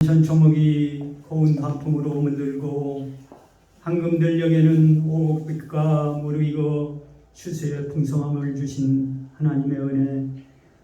천초목이 고운 단풍으로 물들고 황금들녘에는 오곡빛과 무르익어 추수의 풍성함을 주신 하나님의 은혜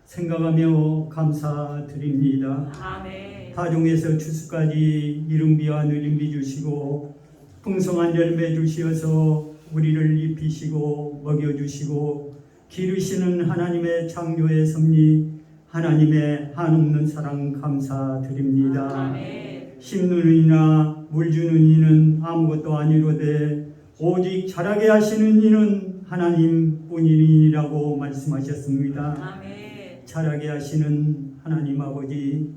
생각하며 감사드립니다. 아멘. 타종에서 추수까지 이른 비와 느린 비 주시고 풍성한 열매 주시어서 우리를 입히시고 먹여주시고 기르시는 하나님의 창조의 섭리 하나님의 한없는 사랑 감사드립니다. 아멘. 심는 이나 물 주는 이는 아무것도 아니로되 오직 자라게 하시는 이는 하나님뿐이니라고 말씀하셨습니다. 아멘. 자라게 하시는 하나님 아버지,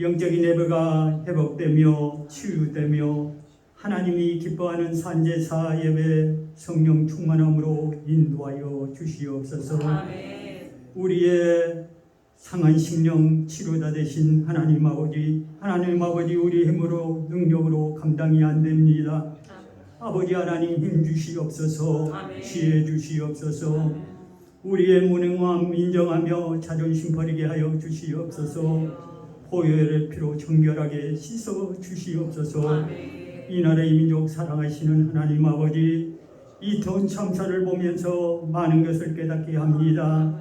영적인 예배가 회복되며 치유되며 하나님이 기뻐하는 산제사 예배 성령 충만함으로 인도하여 주시옵소서. 아멘. 우리의 상한 심령 치료자 되신 하나님 아버지 우리 힘으로 능력으로 감당이 안 됩니다. 아버지 하나님 힘 주시옵소서. 아멘. 지혜 주시옵소서. 우리의 무능함 인정하며 자존심 버리게 하여 주시옵소서. 보혈의 피로 정결하게 씻어 주시옵소서. 아멘. 이 나라의 민족 사랑하시는 하나님 아버지, 이 더운 참사를 보면서 많은 것을 깨닫게 합니다.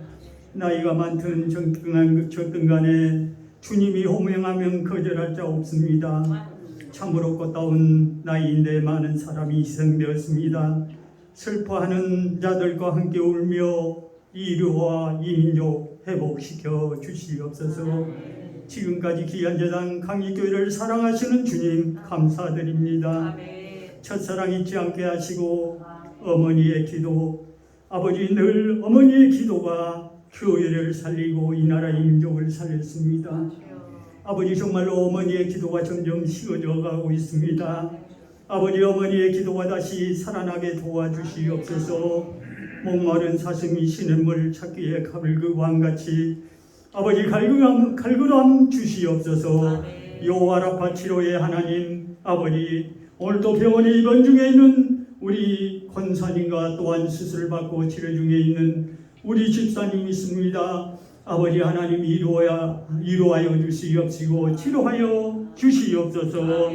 나이가 많든 적든 간에 주님이 호명하면 거절할 자 없습니다. 참으로 꽃다운 나이인데 많은 사람이 희생되었습니다. 슬퍼하는 자들과 함께 울며 이류와 이 민족 회복시켜 주시옵소서. 지금까지 귀한 재단 강의교회를 사랑하시는 주님 감사드립니다. 아멘. 첫사랑 잊지 않게 하시고 어머니의 기도, 아버지 늘 어머니의 기도가 교회를 살리고 이 나라의 민족을 살렸습니다. 아버지 정말로 어머니의 기도가 점점 식어져 가고 있습니다. 아버지 어머니의 기도가 다시 살아나게 도와주시옵소서. 목마른 사슴이 시냇물 찾기에 가불그 왕같이 아버지 갈구람 주시옵소서. 여호와라파 치료의 하나님 아버지, 오늘도 병원에 입원 중에 있는 우리 권사님과 또한 수술받고 치료 중에 있는 우리 집사님 있습니다. 아버지 하나님 이루하여 주시옵시고 치료하여 주시옵소서.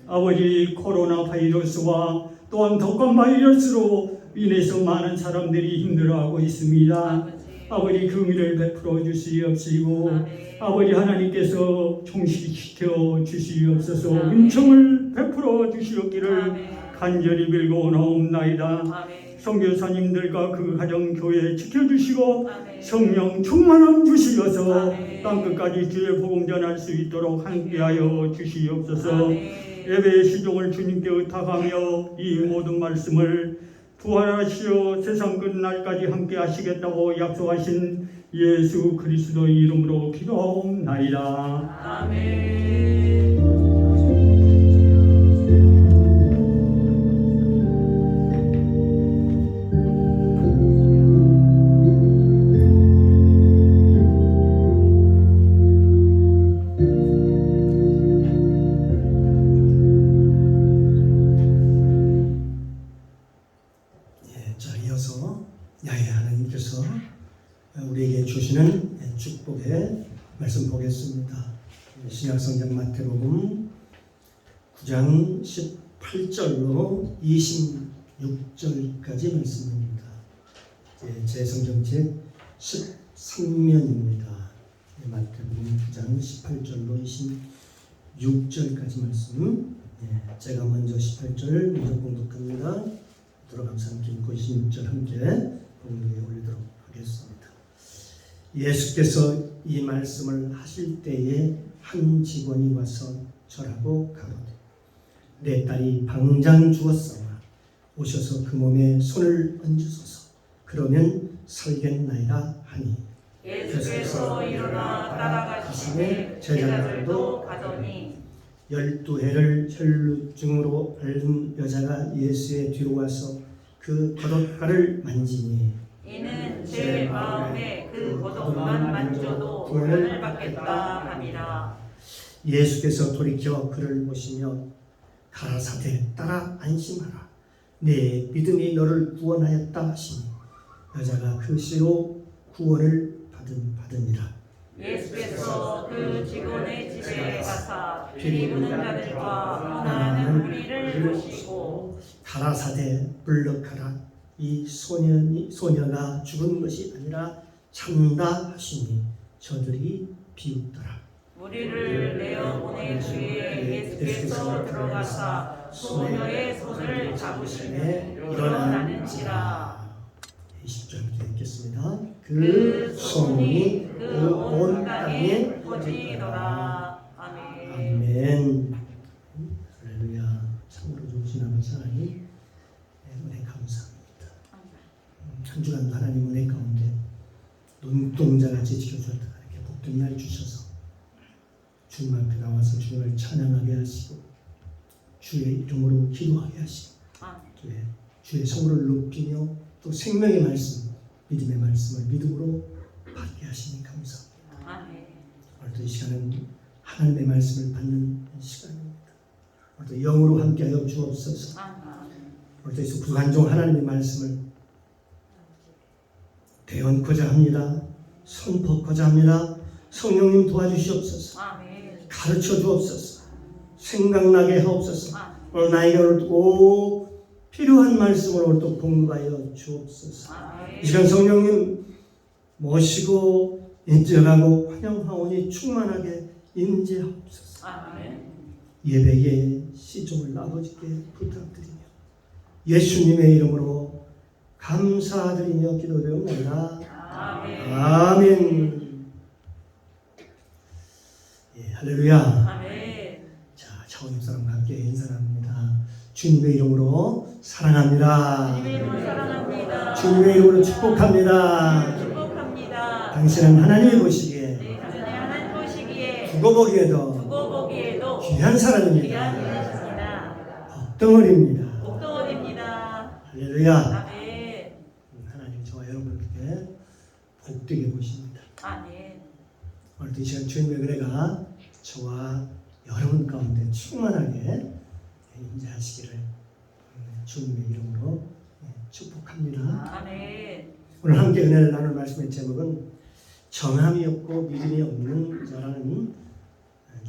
아버지 코로나 바이러스와 또한 독감 바이러스로 인해서 많은 사람들이 힘들어하고 있습니다. 아버지 긍휼을 베풀어 주시옵시고 아버지 하나님께서 종식시켜 주시옵소서. 은총을 베풀어 주시옵기를 간절히 빌고나옵나이다. 선교사님들과 그 가정 교회 지켜주시고 성령 충만함 주시어서 땅끝까지 주의 복음 전할 수 있도록 함께하여 주시옵소서. 예배의 시종을 주님께 의탁하며 이 모든 말씀을 부활하시어 세상 끝날까지 함께 하시겠다고 약속하신 예수 그리스도의 이름으로 기도하옵나이다. 아멘. 우리에게 주시는 축복의 말씀 보겠습니다. 신약성경 마태복음 9장 18절로 26절까지 말씀입니다. 제 성경책 13면입니다. 마태복음 9장 18절로 26절까지 말씀. 제가 먼저 18절 먼저 공독합니다. 들어감사 함께 읽고 26절 함께 공독에 올리도록 하겠습니다. 예수께서 이 말씀을 하실 때에 한 직원이 와서 절하고 가로되 내 딸이 방장 죽었사오나 오셔서 그 몸에 손을 얹으소서. 그러면 살겠나이다 하니 예수께서 일어나 따라가시되 제자들도 가더니 12해를 혈루증으로 앓은 여자가 예수의 뒤로 와서 그 겉옷가를 만지니 이는 제 마음에 그 겉옷만 만져도 구원을 받겠다 함이라. 예수께서 돌이켜 그를 보시며 가라사대 따라 안심하라. 내 믿음이 너를 구원하였다 하시니 여자가 그 씨로 구원을 받으니라. 예수께서 그 직원의 집에 가사 피리 부는 자들과 고난하는 무리를 보시고 가라사대 물러가라. 이 소녀가 죽은 것이 아니라 산다 하시니 저들이 비웃더라. 무리를 내어 보낸 주에 예수께서 들어가사 소녀의 손을 잡으시매 일어나는지라. 20절부터 읽겠습니다. 그 소문이 그 온 땅에 퍼지더라. 아멘. 아멘. 할렐루야. 참으로 좋으신 아버지 하나님 은혜 감사합니다. 한 주간도 하나님 은혜 가운데 눈동자같이 지켜주셨다. 이렇게 복된 날 주셔서 주님 앞에 나와서 주님을 찬양하게 하시고 주의 이름으로 기도하게 하시고 주의 성을 높이며 또 생명의 말씀, 믿음의 말씀을 믿음으로 받게 하시니 감사합니다. 아멘. 오늘도 이 시간은 하나님의 말씀을 받는 시간입니다. 오늘도 영으로 함께하여 주옵소서. 오늘도 이 부간종 하나님의 말씀을 대언코자 합니다. 선포코자 합니다. 성령님 도와주시옵소서. 아멘. 가르쳐 주옵소서. 생각나게 하옵소서. 아멘. 오늘 나에게 오 필요한 말씀을 오늘 또 공부하여 주옵소서. 아멘. 이 시간 성령님 모시고 인정하고 환영하오니 충만하게 인재하옵소서. 아멘. 예배의 시종을 아버지께 부탁드리며 예수님의 이름으로 감사드리며 기도드립니다. 아멘. 아멘. 예, 할렐루야. 아멘. 자, 차원님 사람과 함께 인사합니다. 주님의 이름으로 사랑합니다. 주님의 이름으로 사랑합니다. 주님의 이름으로 축복합니다. 축복합니다. 당신은 하나님이 보시기에 네, 당신의 하나님 보시기에 두고 보기에도 두고 보기에도 귀한 사람입니다. 귀한 분이십니다. 덩어리입니다. 복덩어리입니다. 할렐루야. 아멘. 하나님 저와 여러분께 복되게 보십니다. 아멘. 오늘도 이 시간 주님의 은혜가 저와 여러분 가운데 충만하게 임재하시기를 주님의 이름으로 축복합니다. 아멘. 오늘 함께 은혜를 나눌 말씀의 제목은 정함이 없고 믿음이 없는 자라는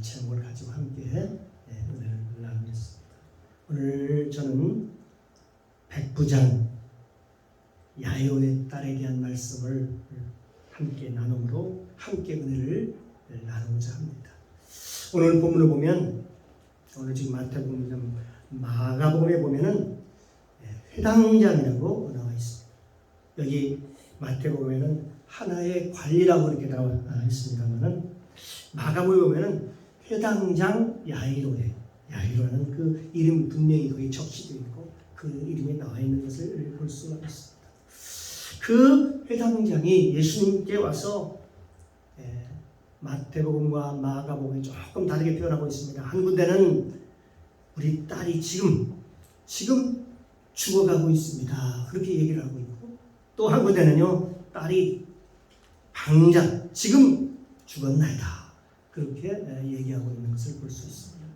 제목을 가지고 함께 은혜를 나누겠습니다. 오늘 저는 백부장 야이론의 딸에 대한 말씀을 함께 나눔으로 함께 은혜를 나누고자 합니다. 오늘 본문을 보면 오늘 지금 마태복음, 마가복음에 보면은 회당장이라고 나와 있습니다. 여기 마태복음에는 하나의 관리라고 이렇게 나와 있습니다만은 마가복음에 보면은 회당장 야이로의 야이로라는 그 이름 분명히 거기 적시되어 있고 그 이름이 나와 있는 것을 볼 수가 있습니다. 그 회당장이 예수님께 와서 마태복음과 마가복음이 조금 다르게 표현하고 있습니다. 한 군데는 우리 딸이 지금 죽어가고 있습니다. 그렇게 얘기를 하고 있고 또 한 군데는요 딸이 당장 지금 죽었나이다. 그렇게 얘기하고 있는 것을 볼 수 있습니다.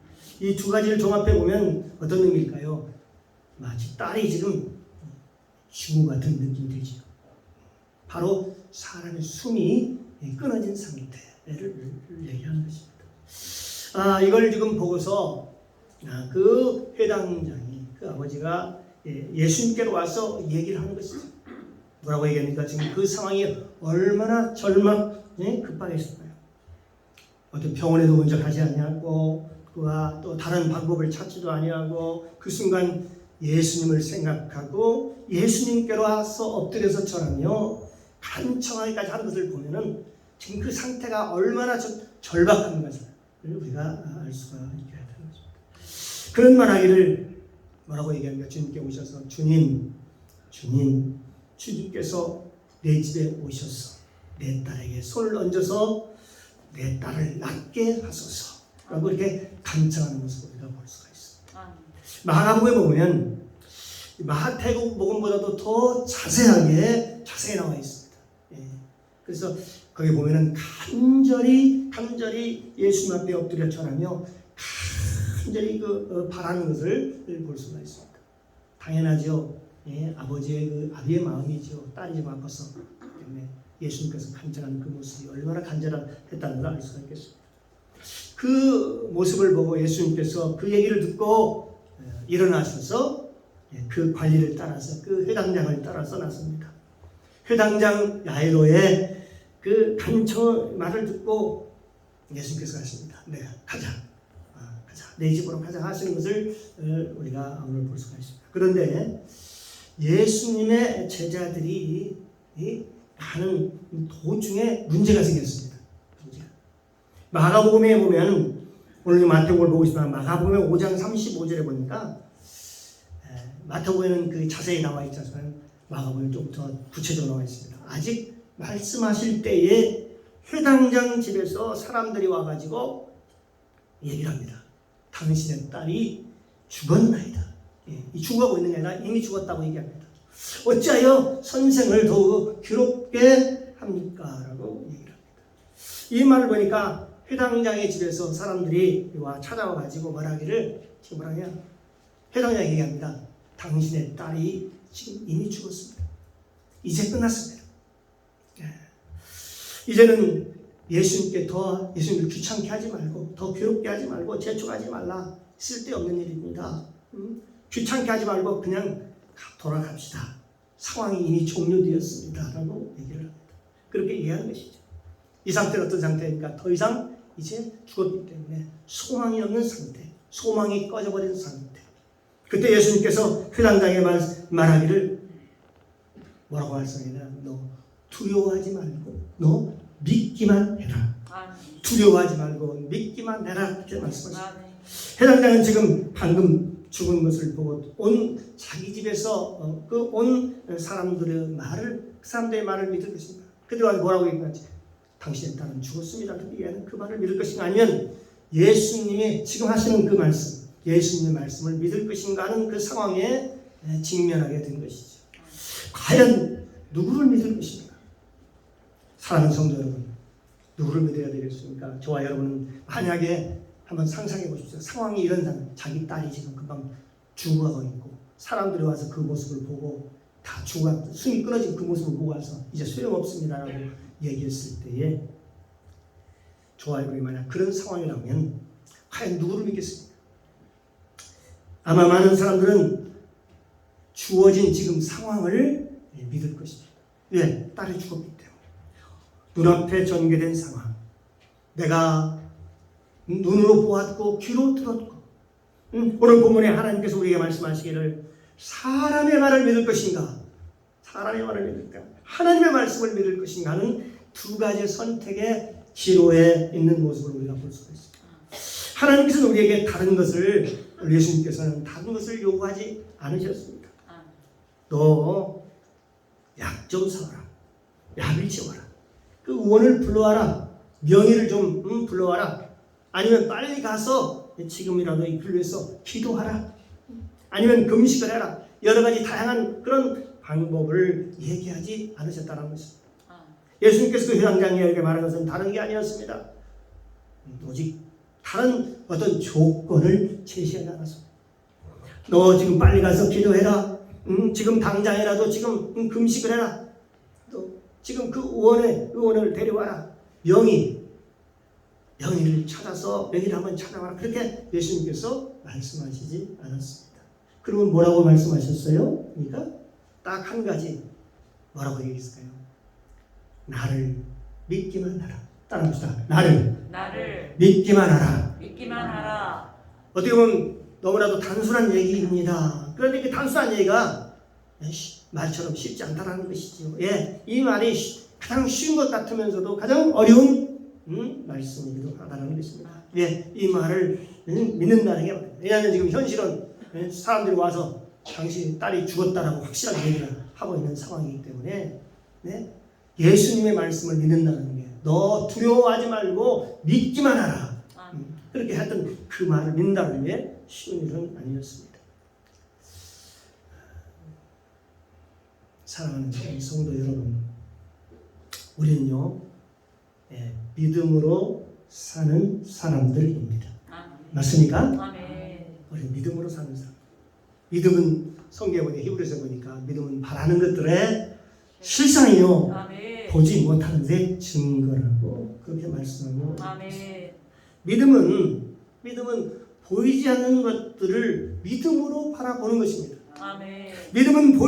이 두 가지를 종합해 보면 어떤 의미일까요? 마치 딸이 지금 죽은 것 같은 느낌이 들죠. 바로 사람의 숨이 끊어진 상태를 얘기하는 것입니다. 이걸 지금 보고서 그 회당장이 그 아버지가 예수님께로 와서 얘기를 하는 것이죠. 뭐라고 얘기합니까? 지금 그 상황이 얼마나 급박했을까요? 어떤 병원에도 먼저 가지 아니하고 그와 또 다른 방법을 찾지도 아니하고 그 순간 예수님을 생각하고 예수님께로 와서 엎드려서 절하며 간청하기까지 하는 것을 보면은 지금 그 상태가 얼마나 절박한 것을 우리가 알 수가 있게 되는 것입니다. 그런 말하기를 뭐라고 얘기합니까? 주님께 오셔서 주님께서 내 집에 오셔서 내 딸에게 손을 얹어서 내 딸을 낫게 하소서 라고 이렇게 간청하는 모습을 우리가 볼 수가 있습니다. 마가복음에 보면 마태복음보다도 더 자세하게 나와 있습니다. 그래서 거기 보면은 간절히 예수님 앞에 엎드려 절하며 간절히 바라는 것을 볼 수가 있습니다. 당연하죠. 아버지의 아비의 마음이죠. 딸이 좀 아파서 때문에 예수님께서 간절한 그 모습이 얼마나 간절했다는 걸 알 수가 있겠습니다. 그 모습을 보고 예수님께서 그 얘기를 듣고 일어나셔서 그 관리를 따라서 그 회당장을 따라 떠났습니다. 회당장 야이로의 그 간청 말을 듣고 예수님께서 하십니다. 네, 가자. 가자. 내 집으로 가자 하시는 것을 우리가 오늘 볼 수가 있습니다. 그런데 예수님의 제자들이 가는 도중에 문제가 생겼습니다. 마가복음에 보면 오늘 마태복음을 보고 있지만 마가복음의 5장 35절에 보니까 마태복음에는 그 자세히 나와 있지 않지만 마가복음은 좀 더 구체적으로 나와 있습니다. 아직 말씀하실 때에 회당장 집에서 사람들이 와가지고 얘기를 합니다. 당신의 딸이 죽었나이다. 이 죽어가고 있는 게 아니라 이미 죽었다고 얘기합니다. 어찌하여 선생을 더욱 괴롭게 합니까? 라고 얘기를 합니다. 이 말을 보니까 회당장의 집에서 사람들이 찾아와가지고 말하기를 지금 뭐라냐? 회당장이 얘기합니다. 당신의 딸이 지금 이미 죽었습니다. 이제 끝났습니다. 이제는 예수님을 귀찮게 하지 말고 더 괴롭게 하지 말고 재촉하지 말라. 쓸데없는 일입니다. 귀찮게 하지 말고 그냥 돌아갑시다. 상황이 이미 종료되었습니다. 라고 얘기를 합니다. 그렇게 이해하는 것이죠. 이 상태는 어떤 상태입니까? 더 이상 이제 죽었기 때문에 소망이 없는 상태, 소망이 꺼져버린 상태. 그때 예수님께서 회당장에 말하기를 뭐라고 말씀하시냐? 너 두려워하지 말고 너 믿기만 해라. 두려워하지 말고 믿기만 해라. 이렇게 말씀하십니다. 회당장은 지금 방금 죽은 것을 보고 온 자기 집에서 온 사람들의 말을 믿을 것인가? 그들은 뭐라고 얘기하지? 당신의 딸은 죽었습니다. 그 말을 믿을 것인가? 아니면 예수님이 지금 하시는 그 말씀, 예수님의 말씀을 믿을 것인가 하는 그 상황에 직면하게 된 것이죠. 과연 누구를 믿을 것인가? 사랑하는 성도 여러분, 누구를 믿어야 되겠습니까? 저와 여러분은 만약에 한번 상상해 보십시오. 상황이 이런다면 자기 딸이 지금 금방 죽어가고 있고 사람들이 와서 그 모습을 보고 다 죽어가고 숨이 끊어진 그 모습을 보고 와서 이제 소용없습니다라고 얘기했을 때에 저와 여러분이 만약 그런 상황이라면 과연 누구를 믿겠습니까? 아마 많은 사람들은 주어진 지금 상황을 믿을 것입니다. 왜? 딸이 죽었기 때문에. 눈앞에 전개된 상황, 내가 눈으로 보았고 귀로 들었고 오늘 본문에 하나님께서 우리에게 말씀하시기를 사람의 말을 믿을 것인가, 사람의 말을 믿을까, 하나님의 말씀을 믿을 것인가 하는 두 가지 선택의 기로에 있는 모습을 우리가 볼 수가 있습니다. 하나님께서는 우리에게 다른 것을, 예수님께서는 다른 것을 요구하지 않으셨습니다. 너 약 좀 사와라, 약을 지어와라, 그 의원을 불러와라, 명의를 좀 불러와라, 아니면 빨리 가서 지금이라도 이 길을 위해서 기도하라, 아니면 금식을 해라. 여러 가지 다양한 그런 방법을 얘기하지 않으셨다는 것입니다. 예수님께서 그 회당장에게 말한 것은 다른 게 아니었습니다. 오직 다른 어떤 조건을 제시하지 않았습니다. 너 지금 빨리 가서 기도해라. 지금 당장이라도 지금 금식을 해라. 또 지금 그 의원을 데려와라. 명의를 찾아서 명의를 한번 찾아와라. 그렇게 예수님께서 말씀하시지 않았습니다. 그러면 뭐라고 말씀하셨어요? 그러니까 딱 한 가지 뭐라고 얘기했을까요? 나를 믿기만 하라. 따라합시다. 나를 믿기만 하라. 어떻게 보면 너무나도 단순한 얘기입니다. 그런데 그 단순한 얘기가 말처럼 쉽지 않다는 것이죠. 이 말이 가장 쉬운 것 같으면서도 가장 어려운 말씀이기도 하다는 것입니다. 이 말을 믿는다는 게, 왜냐하면 지금 현실은 사람들이 와서 당신 딸이 죽었다라고 확실하게 얘기를 하고 있는 상황이기 때문에 예수님의 말씀을 믿는다는 게, 너 두려워하지 말고 믿기만 하라. 그렇게 했던 그 말을 믿는다는 게 쉬운 일은 아니었습니다. 사랑하는 성도 여러분, 우리는요 믿음으로 사는 사람들입니다. 맞습니까? 우리 믿음으로 사는 사람. 믿음은 성경에 보니까, 히브리서 보니까 믿음은 바라는 것들의 실상이요 보지 못하는 데 증거라고 그렇게 말씀하고 아멘. 믿음은 보이지 않는 것들을 믿음으로 바라보는 것입니다. 아멘. 믿음은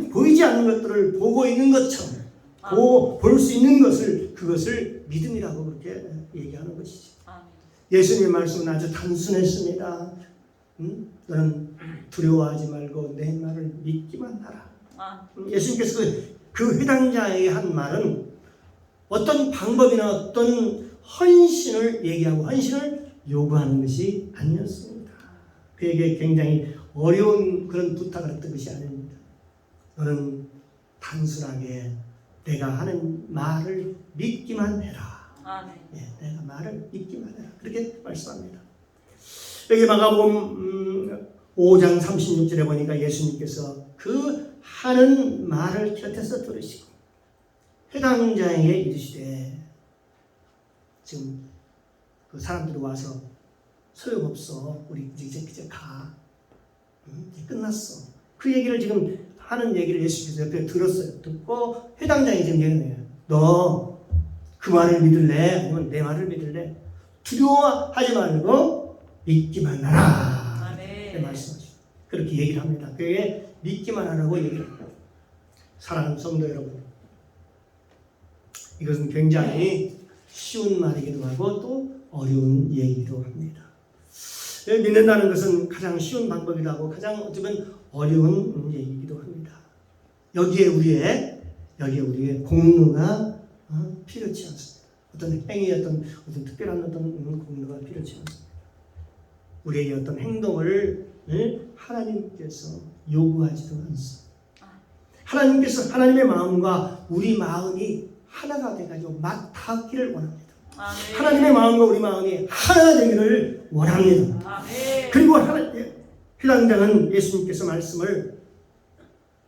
보이지 않는 것들을 보고 있는 것처럼 볼 수 있는 그것을 믿음이라고 그렇게 얘기하는 것이죠. 아멘. 예수님의 말씀은 아주 단순했습니다. 너는 두려워하지 말고 내 말을 믿기만 하라. 예수님께서 그 회당자에게 한 말은 어떤 방법이나 어떤 헌신을 얘기하고 헌신을 요구하는 것이 아니었습니다. 그에게 굉장히 어려운 그런 부탁을 했던 것이 아닙니다. 너는 단순하게 내가 하는 말을 믿기만 해라. 아멘. 내가 말을 믿기만 해라. 그렇게 말씀합니다. 여기 마가복음 5장 36절에 보니까 예수님께서 그 하는 말을 곁에서 들으시고 회당장에게 이르시되 지금 그 사람들이 와서 소용없어. 우리 이제 가. 이제 끝났어. 그 얘기를 지금 하는 얘기를 예수께서 옆에 들었어요. 듣고 회당장이 지금 얘기해요. 너 그 말을 믿을래? 아니면 내 말을 믿을래? 두려워하지 말고 믿기만 하라. 아멘. 말씀하시죠. 그렇게 얘기를 합니다. 그게 믿기만 하라고 얘기를 합니다. 사랑하는 성도 여러분, 이것은 굉장히 쉬운 말이기도 하고 또 어려운 얘기도 합니다. 믿는다는 것은 가장 쉬운 방법이기도 하고 가장 어쩌면 어려운 얘기이기도 합니다. 여기에 우리의 공로가 필요치 않습니다. 어떤 행위, 어떤 특별한 어떤 공로가 필요치 않습니다. 우리의 어떤 행동을 하나님께서 요구하지도 않습니다. 하나님께서 하나님의 마음과 우리 마음이 하나가 돼가지고 맞닿기를 원합니다. 아멘. 하나님의 마음과 우리 마음이 하나가 되기를 원합니다. 아멘. 그리고 회당장은 예수님께서 말씀을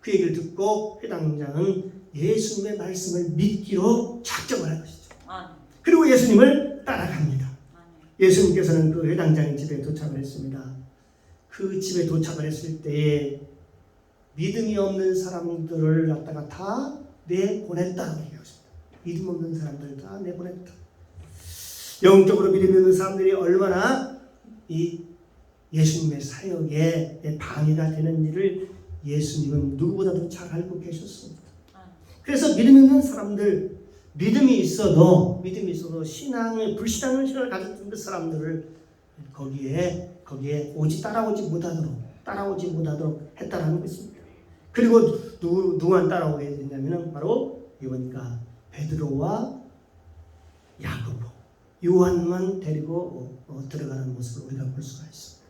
그 얘기를 듣고 회당장은 예수님의 말씀을 믿기로 작정을 한 것이죠. 아멘. 그리고 예수님을 따라갑니다. 아멘. 예수님께서는 그 회당장의 집에 도착을 했습니다. 그 집에 도착을 했을 때에 믿음이 없는 사람들을 갖다가 다 내보냈다고 얘기했습니다. 믿음 없는 사람들을 다 내보냈다. 영적으로 믿음이 없는 사람들이 얼마나 이 예수님의 사역에 방해가 되는 일을 예수님은 누구보다도 잘 알고 계셨습니다. 그래서 믿음이 없는 사람들, 믿음이 있어도 불신앙을 가졌던 그 사람들을 거기에 따라오지 못하도록 했다라는 것입니다. 그리고 누구만 따라오게 됐냐면은 바로 이거니까 베드로와 야고보, 요한만 데리고 들어가는 모습을 우리가 볼 수가 있습니다.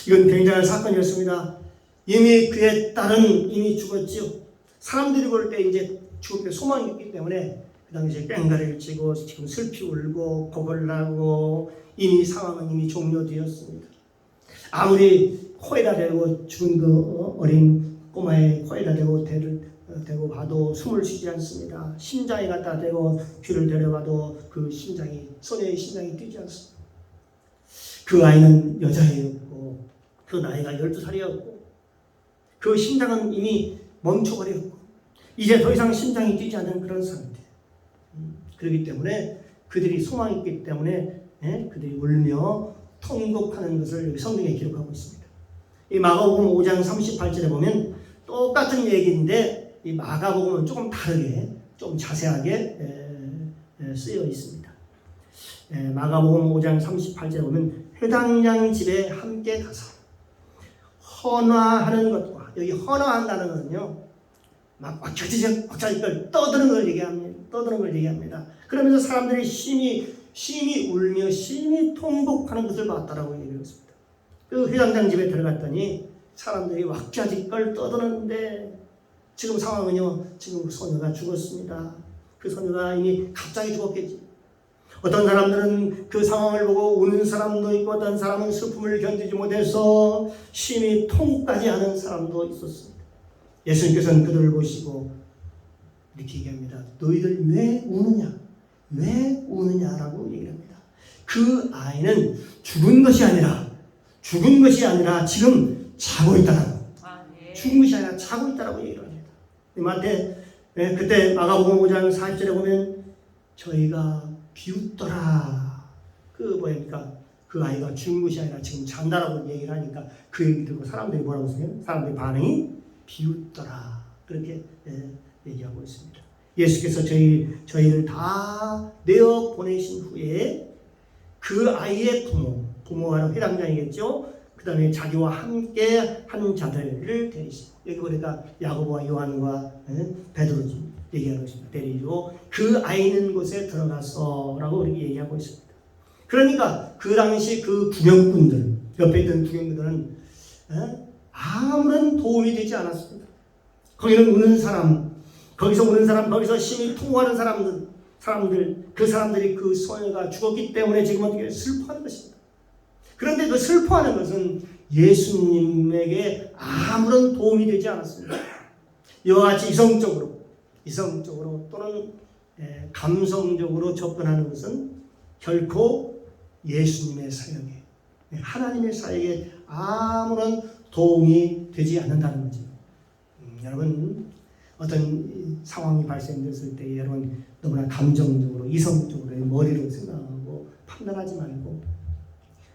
이건 굉장한 사건이었습니다. 이미 그의 딸은 이미 죽었지요. 사람들이 볼 때 이제 죽을 때 소망이 있기 때문에 그 당시에 꽹가리를 치고 지금 슬피 울고 고벌을 하고 상황은 이미 종료되었습니다. 아무리 코에다 대고 죽은 그 어린 꼬마의 코에다 대고 봐도 숨을 쉬지 않습니다. 심장에 갖다 대고 귀를 데려봐도 그 소녀의 심장이 뛰지 않습니다. 그 아이는 여자애였고 그 나이가 12살이었고 그 심장은 이미 멈춰버렸고 이제 더 이상 심장이 뛰지 않는 그런 상태. 그렇기 때문에 그들이 소망이 있기 때문에 그들이 울며 통곡하는 것을 여기 성경에 기록하고 있습니다. 이 마가복음 5장 38절에 보면 똑같은 얘기인데 이 마가복음은 조금 다르게 좀 자세하게 쓰여 있습니다. 마가복음 5장 38절에 보면 회당장 집에 함께 가서 헌화하는 것과 여기 헌화한다는 것은요 막 왁자지껄 떠드는 걸 얘기합니다. 그러면서 사람들이 심히 울며 심히 통곡하는 것을 봤다라고 얘기했습니다. 그 회당장 집에 들어갔더니 사람들이 왁자지껄 떠드는데 지금 상황은요 지금 소녀가 죽었습니다. 그 소녀가 이미 갑자기 죽었겠지. 어떤 사람들은 그 상황을 보고 우는 사람도 있고 어떤 사람은 슬픔을 견디지 못해서 심히 통까지 하는 사람도 있었습니다. 예수님께서는 그들을 보시고 이렇게 얘기합니다. 너희들 왜 우느냐? 왜 우느냐라고 얘기합니다. 그 아이는 죽은 것이 아니라 지금 자고 있다라고. 죽은 것이 아니라 자고 있다라고 얘기를 합니다. 마태 예, 그때 마가복음 5장 40절에 보면 저희가 비웃더라. 그 뭐입니까? 그 아이가 죽은 것이 아니라 지금 잔다라고 얘기를 하니까 그 얘기 듣고 사람들이 뭐라고 써요? 사람들의 반응이 비웃더라. 그렇게 얘기하고 있습니다. 예수께서 저희를 다 내어 보내신 후에 그 아이의 부모와는 회당장이겠죠. 그 다음에 자기와 함께 한 자들을 데리시고, 여기 보니까 야고보와 요한과 베드로 얘기하고 있습니다. 데리고 그 아이 있는 곳에 들어가서라고 이렇게 얘기하고 있습니다. 그러니까 그 당시 그 구경꾼들, 옆에 있던 구경꾼들은 아무런 도움이 되지 않았습니다. 거기는 우는 사람, 거기서 우는 사람, 거기서 심히 통호하는 사람들, 그 사람들이 그 소녀가 죽었기 때문에 지금 어떻게 슬퍼하는 것입니다. 그런데 그 슬퍼하는 것은 예수님에게 아무런 도움이 되지 않았습니다. 이와 같이 이성적으로 또는 감성적으로 접근하는 것은 결코 예수님의 사역에, 하나님의 사역에 아무런 도움이 되지 않는다는 거죠. 여러분, 어떤 상황이 발생됐을 때 여러분 너무나 감정적으로, 이성적으로, 머리로 생각하고 판단하지 말고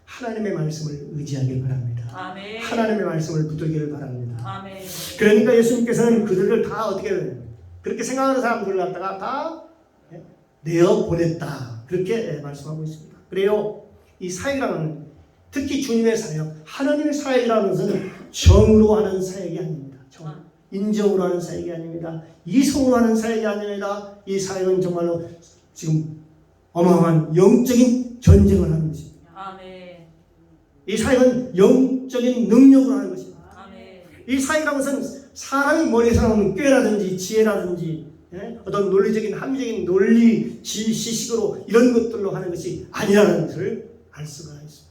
하나님의 말씀을 의지하길 바랍니다. 아멘. 하나님의 말씀을 붙들기를 바랍니다. 아멘. 그러니까 예수님께서는 그들을 다 어떻게 그렇게 생각하는 사람들을 갖다가 다 내어 보냈다. 그렇게 말씀하고 있습니다. 그래요. 이 사역이라는, 특히 주님의 사역, 하나님의 사역이라는 것은 정으로 하는 사역이 아닙니다. 인정으로 하는 사역이 아닙니다. 이성으로 하는 사역이 아닙니다. 이 사역은 정말로 지금 어마어마한 영적인 전쟁을 하는 것입니다. 아멘. 이 사역은 영적인 능력으로 하는 것입니다. 아멘. 이 사역이라는 것은 사람이 머리에서 나오는 꾀라든지 지혜라든지 어떤 논리적인 합리적인 논리 지식으로 이런 것들로 하는 것이 아니라는 것을 알 수가 있습니다.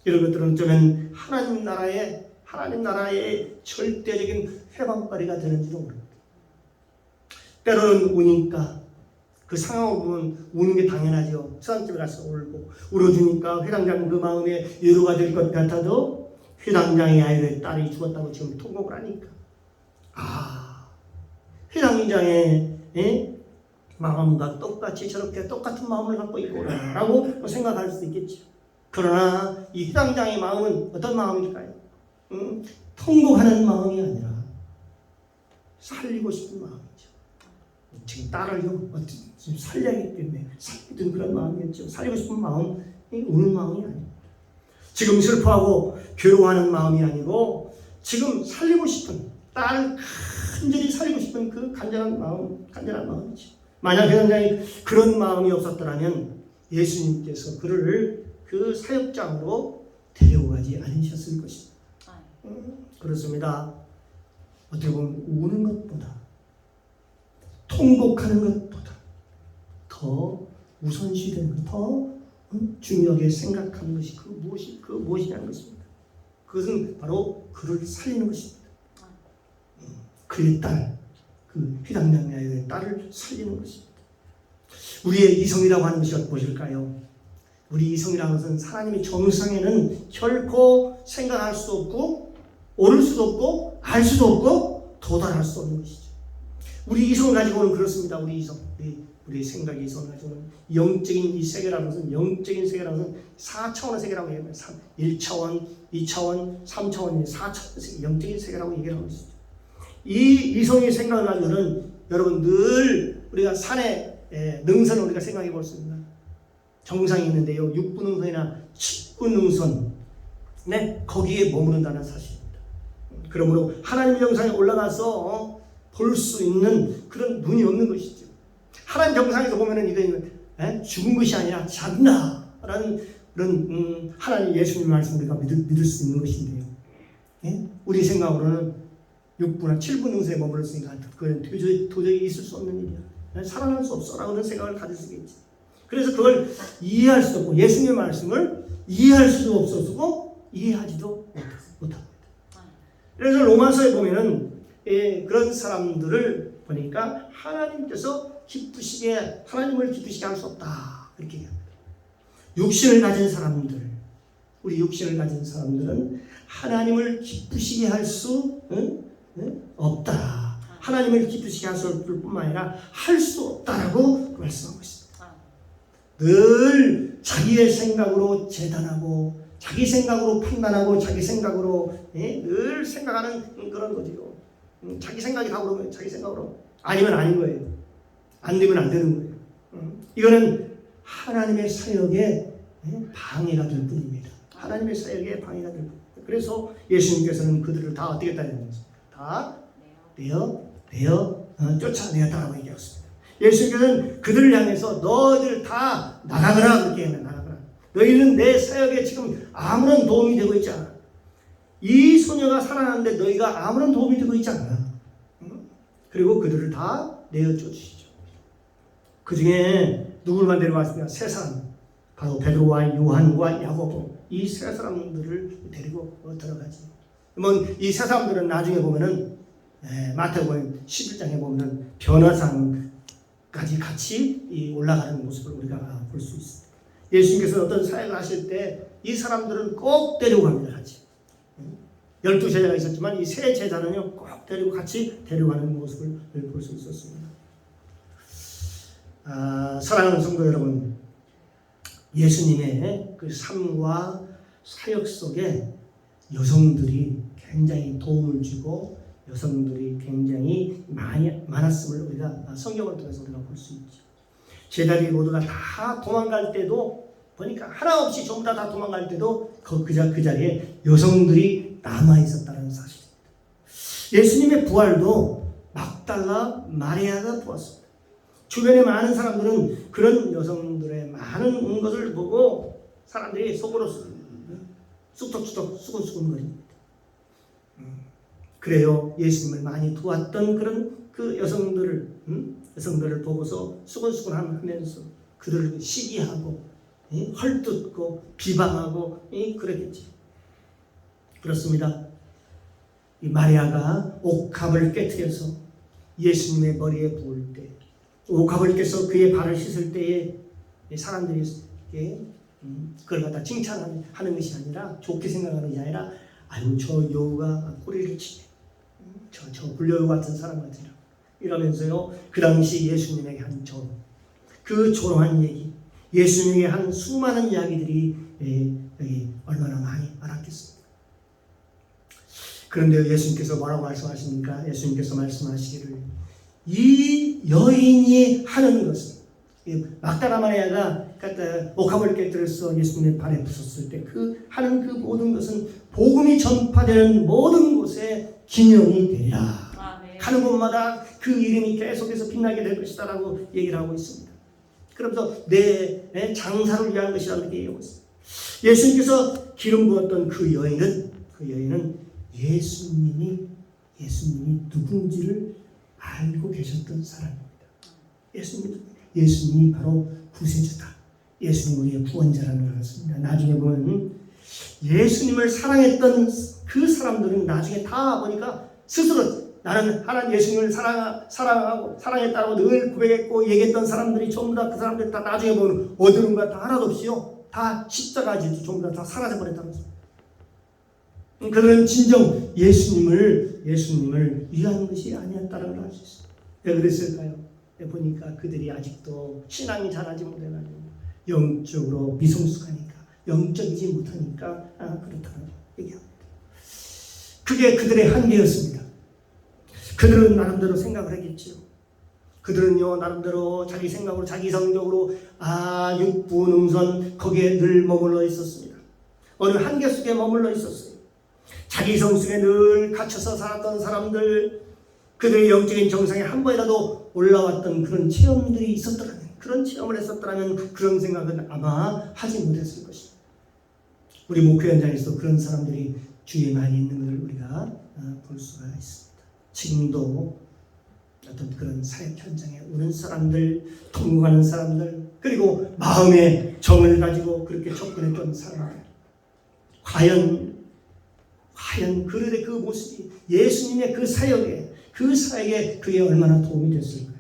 이런 것들은 어쩌면 하나님 나라의 절대적인 해방거리가 되는지도 모릅니다. 때로는 우니까 그 상황을 보면 우는 게 당연하죠. 수상집에 가서 울고 울어주니까 회당장 그 마음에 위로가 될 것 같아도 회당장의 아이의 딸이 죽었다고 지금 통곡을 하니까 회당장의 마음과 똑같이 저렇게 똑같은 마음을 갖고 있구나 라고 생각할 수도 있겠죠. 그러나 이 회당장의 마음은 어떤 마음일까요? 통곡하는 마음이 아니라 살리고 싶은 마음이죠. 지금 딸을 지금 살려야기 때문에 살리던 그런 마음이었죠. 살리고 싶은 마음, 우는 마음이 아니에요. 지금 슬퍼하고 괴로워하는 마음이 아니고 지금 살리고 싶은, 딸을 간절히 살리고 싶은 그 간절한 마음이죠. 만약 회당장이 그런 마음이 없었더라면 예수님께서 그를 그 사역장으로 데려가지 않으셨을 것입니다. 그렇습니다. 어떻게 보면 우는 것보다, 통곡하는 것보다 더 우선시되는 것, 더 중요하게 생각하는 것이 무엇이냐는 것입니다. 그것은 바로 그를 살리는 것입니다. 그의 딸, 그 회당장의 딸을 살리는 것입니다. 우리의 이성이라고 하는 것이 무엇일까요? 우리 이성이라는 것은 하나님의 정상에는 결코 생각할 수 없고 오를 수도 없고 알 수도 없고 도달할 수 없는 것이죠. 우리 이성을 가지고는 그렇습니다. 우리 이성, 우리 생각의 이성을 가지고는 영적인 이 세계라는 것은, 영적인 세계라는 것은 4차원의 세계라고 얘기합니다. 1차원, 2차원, 3차원, 4차원의 세계, 영적인 세계라고 얘기를 하고 있습니다. 이 이성의 생각을 가지고는 여러분 늘 우리가 산의 능선을 우리가 생각해 볼 수 있습니다. 정상이 있는데요, 6부 능선이나 10부 능선, 거기에 머무른다는 사실입니다. 그러므로 하나님의 정상에 올라가서 볼 수 있는 그런 눈이 없는 것이죠. 하나님 정상에서 보면은 이거 죽은 것이 아니라 잔다라는 그런 하나님 예수님 말씀 우리가 믿을 수 있는 것인데요. 우리 생각으로는 6부나 7부 능선에 머물렀으니까 그건 도저히 있을 수 없는 일이야. 살아날 수 없어라고 하는 생각을 가질 수 있겠지. 그래서 그걸 이해할 수 없고 예수님의 말씀을 이해할 수도 없었고 이해하지도 못합니다. 그래서 로마서에 보면은 그런 사람들을 보니까 하나님께서 하나님을 기쁘시게 할 수 없다 이렇게 얘기합니다. 육신을 가진 사람들, 우리 육신을 가진 사람들은 하나님을 기쁘시게 할 수 없다. 하나님을 기쁘시게 할 뿐만 아니라 할 수 없다라고 말씀하고 있습니다. 늘 자기의 생각으로 재단하고 자기 생각으로 판단하고 자기 생각으로 늘 생각하는 그런 거지요. 자기 생각이 다 그러면 자기 생각으로 아니면 아닌 거예요. 안 되면 안 되는 거예요. 이거는 하나님의 사역에 방해가 될 뿐입니다. 하나님의 사역에 방해가 될 뿐입니다. 그래서 예수님께서는 그들을 다 어떻게 했다는 것입니다. 다 쫓아내었다라고 얘기했습니다. 예수님께서는 그들을 향해서 너희들 다 나가거라 그렇게 했는데 나가거라. 너희는 내 사역에 지금 아무런 도움이 되고 있지 않아. 이 소녀가 살아났는데 너희가 아무런 도움이 되고 있지 않아. 그리고 그들을 다 내어 쫓으시죠. 그 중에 누구만 데려왔습니까? 세 사람. 바로 베드로와 요한과 야고보 이 세 사람들을 데리고 들어가지. 이 세 사람들은 나중에 보면은 마태복음 11장에 보면은 변화상까지 같이 올라가는 모습을 우리가 볼 수 있습니다. 예수님께서 어떤 사역을 하실 때 이 사람들은 꼭 데리고 갑니다. 같이. 12제자가 있었지만 이 세 제자는요 꼭 데리고 같이 데려가는 모습을 볼 수 있었습니다. 사랑하는 성도 여러분, 예수님의 그 삶과 사역 속에 여성들이 굉장히 도움을 주고 여성들이 굉장히 많았음을 우리가 성경을 통해서 우리가 볼 수 있죠. 제자들이 모두가 다 도망갈 때도 보니까 하나 없이 전부 다 도망갈 때도 그 자리에 여성들이 남아 있었다는 사실입니다. 예수님의 부활도 막달라 마리아가 보았습니다. 주변에 많은 사람들은 그런 여성들의 많은 것을 보고 사람들이 속으로 쑥덕쑥덕 수근수근거립니다. 그래요. 예수님을 많이 도왔던 그런 그 여성들을 보고서 수근수근하면서 그들을 시기하고 헐뜯고 비방하고 그랬겠지. 그렇습니다. 이 마리아가 옥합을 깨트려서 예수님의 머리에 부을 때, 옥합을 깨서 그의 발을 씻을 때에 사람들이 그걸 갖다 칭찬하는 것이 아니라, 좋게 생각하는 것이 아니라, 아유 저 여우가 꼬리를 치네, 저 불려우 같은 사람 같으라 이러면서요 그 당시 예수님에게 한 그 조롱한 얘기, 예수님에게 한 수많은 이야기들이 얼마나 많이 알았겠습니까? 그런데 예수님께서 뭐라고 말씀하십니까? 예수님께서 말씀하시기를 이 여인이 하는 것은, 막달라 마리아가 옥합을 깨뜨려서 예수님의 발에 부었을 때 그 하는 그 모든 것은 복음이 전파되는 모든 곳에 기념이 되리라. 가는 곳마다 그 이름이 계속해서 빛나게 될 것이다 라고 얘기를 하고 있습니다. 그러면서 내 장사를 위한 것이라고 이렇게 얘기하고 있습니다. 예수님께서 기름 부었던 그 여인은 예수님이 누군지를 알고 계셨던 사람입니다. 예수님이 바로 구세주다. 예수님 우리의 구원자라는 것입니다. 나중에 보면 예수님을 사랑했던 그 사람들은 나중에 다 보니까 스스로 나는 하나님 예수님을 사랑하고 사랑했다고 늘 고백했고 얘기했던 사람들이 전부 다 그 사람들 다 나중에 보면 어디론가 다 하나도 없이요 다 십자가지 전부 다 사라져 버렸다는 것입니다. 그들은 진정 예수님을 위한 것이 아니었다는 걸 알 수 있습니다. 왜 그랬을까요? 보니까 그들이 아직도 신앙이 자라지 못해가지고 영적으로 미성숙하니까, 영적이지 못하니까 그렇다는 얘기합니다. 그게 그들의 한계였습니다. 그들은 나름대로 생각을 했겠지요. 그들은요 나름대로 자기 생각으로 자기 성적으로 육부능선 거기에 늘 머물러 있었습니다. 어느 한계 속에 머물러 있었어요. 자기 성숙에 늘 갇혀서 살았던 사람들, 그들의 영적인 정상에 한 번이라도 올라왔던 그런 체험들이 있었더라면, 그런 체험을 했었더라면 그런 생각은 아마 하지 못했을 것입니다. 우리 목회 현장에서 그런 사람들이 주위에 많이 있는 것을 우리가 볼 수가 있습니다. 지금도 어떤 그런 사역 현장에 오는 사람들, 통곡하는 사람들, 그리고 마음의 정을 가지고 그렇게 접근했던 사람들, 과연 그들의 그 모습이 예수님의 그 사역에 그게 얼마나 도움이 됐을까요?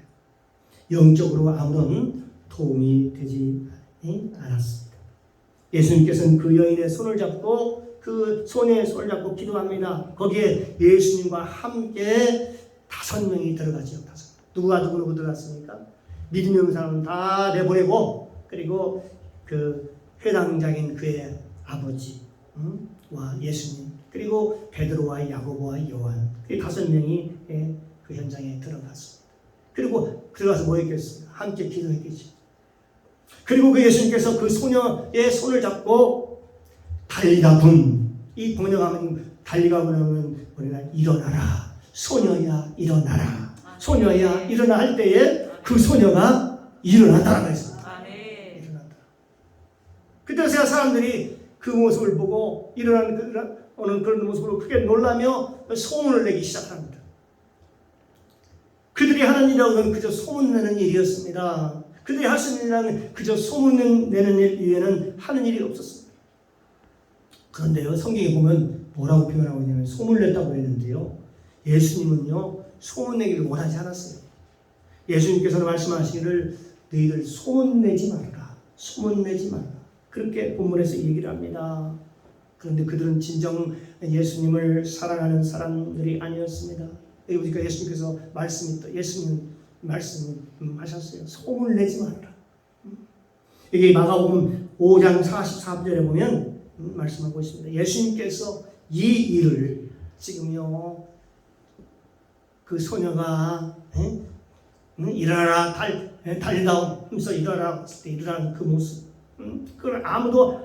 영적으로 아무런 도움이 되지 않았습니다. 예수님께서는 그 여인의 손을 잡고 그 소녀의 손을 잡고 기도합니다. 거기에 예수님과 함께 5명이 들어가지요. 5. 누구 들어갔습니까? 믿음이 없는 사람은 다 내보내고, 그리고 그 회당장인 그의 아버지, 와 예수님, 그리고 베드로와 야고보와 요한, 이 5명이 그 현장에 들어갔습니다. 그리고 들어가서 뭐 했겠습니까? 함께 기도했겠죠. 그리고 그 예수님께서 그 소녀의 손을 잡고 달리가분, 이 번역하면 달리가분하면 우리가 일어나라, 소녀야 일어나라, 소녀야 일어나 할 때에 그 소녀가 일어나다라고 했습니다. 일어나다. 그때 제가 사람들이 그 모습을 보고 일어나는 그런 모습으로 크게 놀라며 소문을 내기 시작합니다. 그들이 하는 일이라고는 그저 소문내는 일이었습니다. 그들이 할 수 있는 일은 그저 소문내는 일 이외에는 하는 일이 없었습니다. 그런데요, 성경에 보면 뭐라고 표현하고 있냐면 소문을 냈다고 했는데요, 예수님은요 소문내기를 원하지 않았어요. 예수님께서는 말씀하시기를 너희들 소문내지 말라, 소문내지 말라, 그렇게 본문에서 얘기를 합니다. 그런데 그들은 진정 예수님을 사랑하는 사람들이 아니었습니다. 여기 보니까 예수님께서 예수님 말씀하셨어요. 소문을 내지 말라. 이게 마가복음 5장 44절에 보면 말씀하고 있습니다. 예수님께서 이 일을 지금요, 그 소녀가 일어나라, 달리다면서 일어나라 했을 때 일어나는 그 모습, 그걸 아무도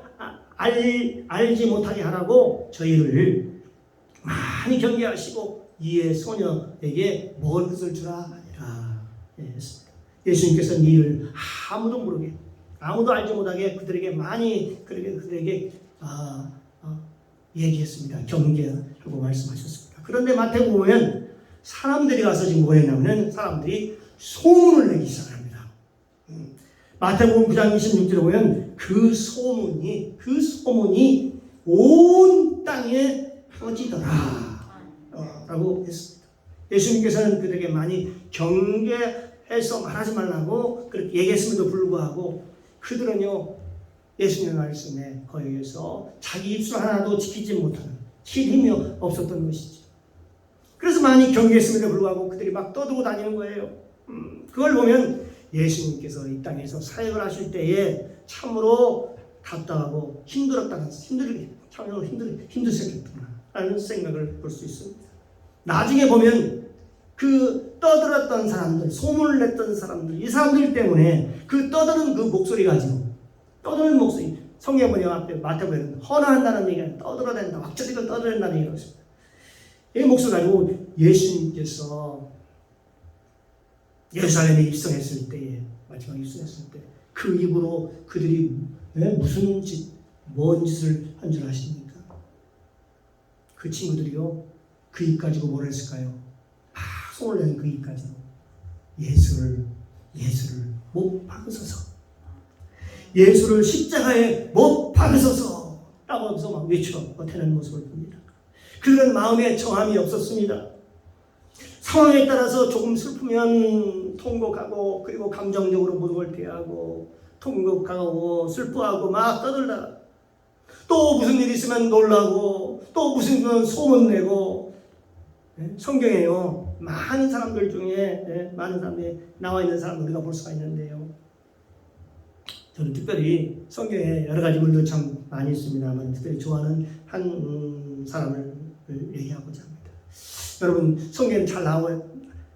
알지 못하게 하라고 저희를 많이 경계하시고 이에 소녀에게 먹을 것을 주라 하니라 했습니다. 예수님께서는 이 일을 아무도 모르게, 아무도 알지 못하게 그들에게 많이 그들에게 얘기했습니다. 경계하고 말씀하셨습니다. 그런데 마태복음 보면 사람들이 가서 지금 뭐 했냐면 사람들이 소문을 내기 시작합니다. 마태복음 9장 26절에 보면 그 소문이 온 땅에 퍼지더라 라고 했습니다. 예수님께서는 그들에게 많이 경계해서 말하지 말라고 그렇게 얘기했음에도 불구하고 그들은요, 예수님의 말씀에 거기에서 자기 입술 하나도 지키지 못하는 힘이 없었던 것이죠. 그래서 많이 경계했음에도 불구하고 그들이 막 떠들고 다니는 거예요. 그걸 보면 예수님께서 이 땅에서 사역을 하실 때에 참으로 답답하고 참으로 힘드셨겠구나라는 생각을 볼 수 있습니다. 나중에 보면 그 떠들었던 사람들, 소문을 냈던 사람들, 이 사람들 때문에 그 떠드는 그 목소리 가지고, 떠드는 목소리, 성경 보니까 앞에 마태복음에는 헌화한다는 얘기가 떠들어댄다, 왁자지껄 떠들어댄다는 얘기가 있습니다. 이 목소리 가지고 예수님께서 예루살렘에 입성했을 때에, 마지막에 입성했을 때 그 입으로 그들이 뭔 짓을 한 줄 아십니까? 그 친구들이요, 그 입 가지고 뭘 했을까요? 막 손을 내는 그 입 가지고 예수를 못 박으소서, 예수를 십자가에 못 박으소서 라고 하면서 막 외쳐대는 모습을 봅니다. 그들은 마음에 정함이 없었습니다. 상황에 따라서 조금 슬프면 통곡하고, 그리고 감정적으로 모든 걸 대하고 통곡하고 슬퍼하고 막 떠들다가 또 무슨 일이 있으면 놀라고, 또 무슨 소문내고. 성경에요, 많은 사람들 중에 많은 사람들이 나와 있는 사람을 우리가 볼 수가 있는데요, 저는 특별히 성경에 여러 가지 물도 참 많이 있습니다만 특별히 좋아하는 한 사람을 얘기하고자 합니다. 여러분, 성경에 잘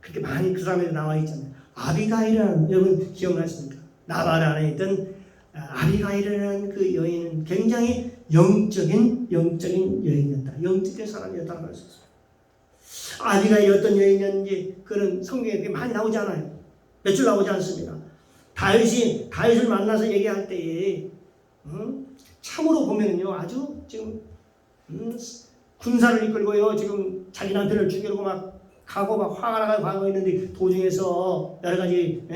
그렇게 많이 그 사람이 나와 있잖아요. 아비가일이라는, 여러분 기억나십니까? 나발 안에 있던 아비가일이라는 그 여인은 굉장히 영적인 여인이었다. 영적인 사람이었다고 할 수 있습니다. 아비가일이 어떤 여인이었는지 그런 성경에 많이 나오지 않아요. 몇 줄 나오지 않습니다. 다윗을 만나서 얘기할 때에 참으로 보면요, 아주 지금 군사를 이끌고요, 지금 자기 남편을 죽이려고 막 가고 막 화가 나고 있는데 도중에서 여러 가지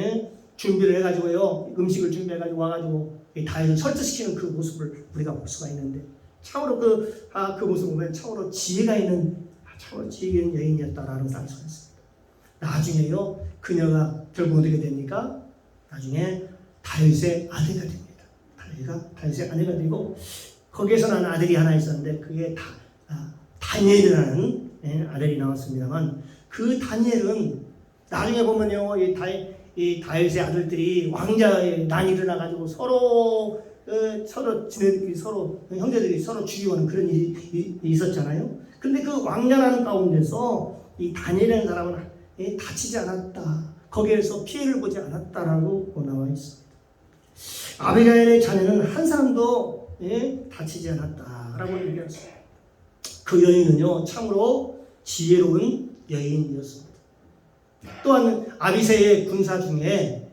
준비를 해가지고요, 음식을 준비해가지고 와가지고 다윗을 설득시키는 그 모습을 우리가 볼 수가 있는데, 참으로 그 모습을 보면 참으로 지혜가 있는 여인이었다라는 걸 알 수가 있습니다. 나중에요, 그녀가 결국 어떻게 됩니까? 나중에 다윗의 아내가 됩니다. 다윗의 아내가 되고, 거기에서 난 아들이 하나 있었는데 그게 다니엘이라는 아들이 나왔습니다만, 그 다니엘은 나중에 보면요, 이 다윗의 아들들이 왕자의 난이 일어나가지고 서로 지네들끼리 서로 형제들이 서로 죽이고는 그런 일이 있었잖아요. 근데 그 왕자라는 가운데서 이 다니엘이라는 사람은 다치지 않았다. 거기에서 피해를 보지 않았다라고 나와 있습니다. 아비가일의 자녀는 한 사람도 다치지 않았다라고 얘기했어요. 그 여인은요, 참으로 지혜로운 여인이었습니다. 또한 아비새의 군사 중에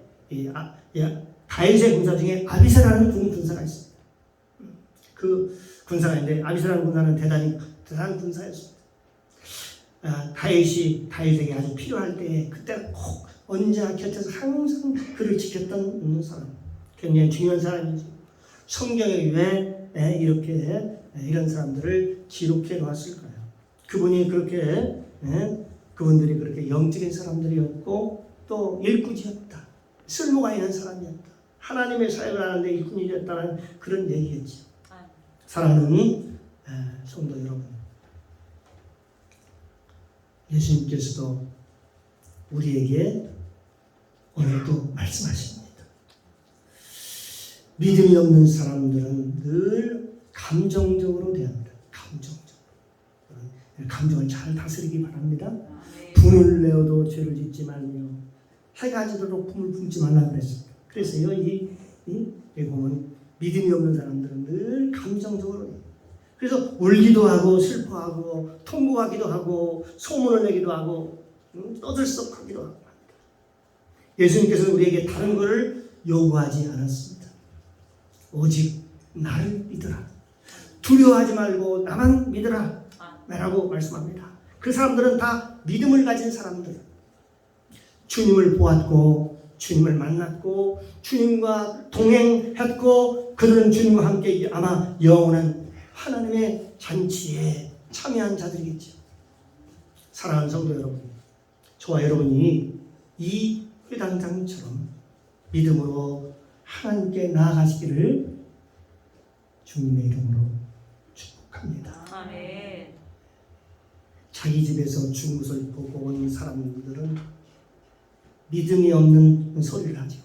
다윗의 군사 중에 아비새라는 군사가 있습니다. 그 군사가 있는데 아비새라는 군사는 대단한 군사였습니다. 다윗이 다윗에게 아주 필요할 때 그때 꼭 언제나 곁에서 항상 그를 지켰던 사람, 굉장히 중요한 사람이죠. 성경에 왜 이렇게 이런 사람들을 기록해 놓았을까요? 그분이 그렇게 그분들이 그렇게 영적인 사람들이었고 또 일꾼이었다. 쓸모가 있는 사람이었다. 하나님의 사역을 하는데 일꾼이었다는 그런 얘기겠죠. 사랑하는 성도 여러분, 예수님께서도 우리에게 오늘도 말씀하십니다. 믿음이 없는 사람들은 늘 감정적으로 대합니다. 감정을 잘 다스리기 바랍니다. 분을 내어도 죄를 짓지 말며 해가 지도록 품을 품지 말라 그랬습니다. 그래서요, 여기 보면 믿음이 없는 사람들은 늘 감정적으로 해요. 그래서 울기도 하고 슬퍼하고 통곡하기도 하고 소문을 내기도 하고 떠들썩하기도 합니다. 예수님께서는 우리에게 다른 것을 요구하지 않았습니다. 오직 나를 믿으라. 두려워하지 말고 나만 믿으라 라고 말씀합니다. 그 사람들은 다 믿음을 가진 사람들, 주님을 보았고 주님을 만났고 주님과 동행했고 그들은 주님과 함께 아마 영원한 하나님의 잔치에 참여한 자들이겠죠. 사랑하는 성도 여러분, 저와 여러분이 이 회당장처럼 믿음으로 하나님께 나아가시기를 주님의 이름으로 축복합니다. 아멘. 자기 집에서 죽은 것을 보고 온 사람들은 믿음이 없는 소리를 하죠.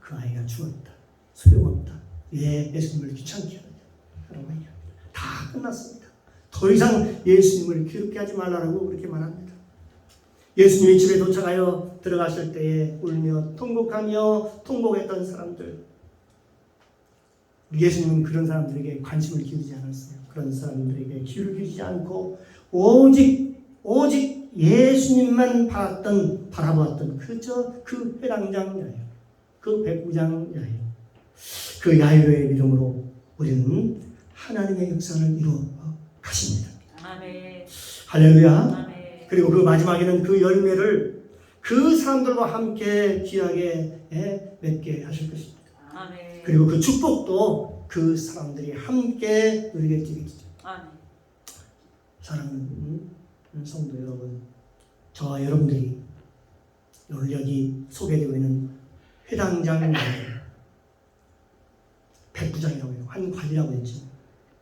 그 아이가 죽었다. 소용없다. 왜 예수님을 귀찮게 하느냐. 다 끝났습니다. 더 이상 예수님을 괴롭게 하지 말라고 그렇게 말합니다. 예수님이 집에 도착하여 들어가실 때에 울며 통곡했던 사람들, 예수님은 그런 사람들에게 관심을 기울이지 않았어요. 그런 사람들에게 귀를 기울이지 않고 오직 예수님만 바라보았던 그 회당장 야유, 그 백부장 야유, 그 야유의 믿음으로 우리는 하나님의 역사를 이루어 가십니다. 아멘. 할렐루야. 아멘. 그리고 그 마지막에는 그 열매를 그 사람들과 함께 귀하게 맺게 하실 것입니다. 아멘. 그리고 그 축복도 그 사람들이 함께 누리게 되겠죠. 아멘. 사랑하는 성도 여러분, 저와 여러분들이 오늘 여기 소개되고 있는 회당장 백부장이라고 해요. 한 관리라고 했죠.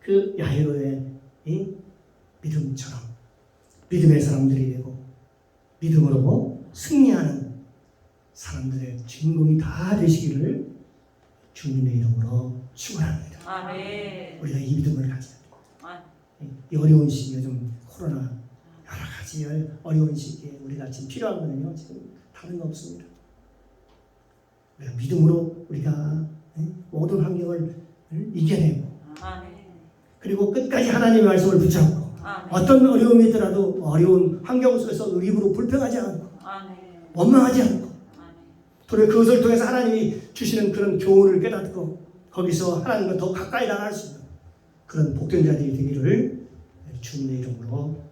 그 야이로의 믿음처럼 믿음의 사람들이 되고 믿음으로 승리하는 사람들의 주인공이 다 되시기를 주님의 이름으로 축원합니다. 아멘. 우리가 이 믿음을 가져야 돼요. 아멘. 이 어려운 시기, 요즘 코로나 여러 가지 어려운 시기에 우리가 지금 필요한 거는요, 지금 다른 거 없습니다. 우리가 믿음으로 우리가 모든 환경을 이겨내고, 아멘. 그리고 끝까지 하나님의 말씀을 붙잡고, 아멘. 어떤 어려움이더라도 어려운 환경 속에서 입으로 불평하지 않고, 아멘. 원망하지 않고, 아멘. 그리고 그것을 통해서 하나님이 주시는 그런 교훈을 깨닫고 거기서 하나님과 더 가까이 나갈 수 있는 그런 복된 자들이 되기를 주님의 이름으로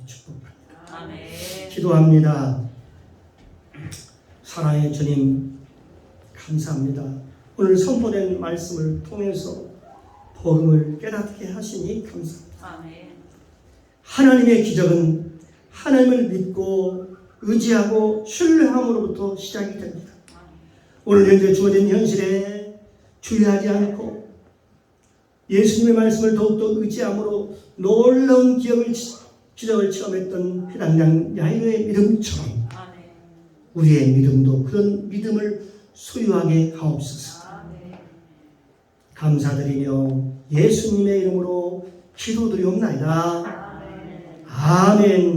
축복합니다. 아멘. 기도합니다. 사랑의 주님, 감사합니다. 오늘 선포된 말씀을 통해서 복음을 깨닫게 하시니 감사합니다. 아멘. 하나님의 기적은 하나님을 믿고 의지하고 신뢰함으로부터 시작이 됩니다. 오늘 현재 주어진 현실에 주의하지 않고 예수님의 말씀을 더욱더 의지함으로 놀라운 기적을 기적을 체험했던 해당장 야이로의 믿음처럼 아멘. 우리의 믿음도 그런 믿음을 소유하게 하옵소서. 아멘. 감사드리며 예수님의 이름으로 기도드리옵나이다. 아멘. 아멘.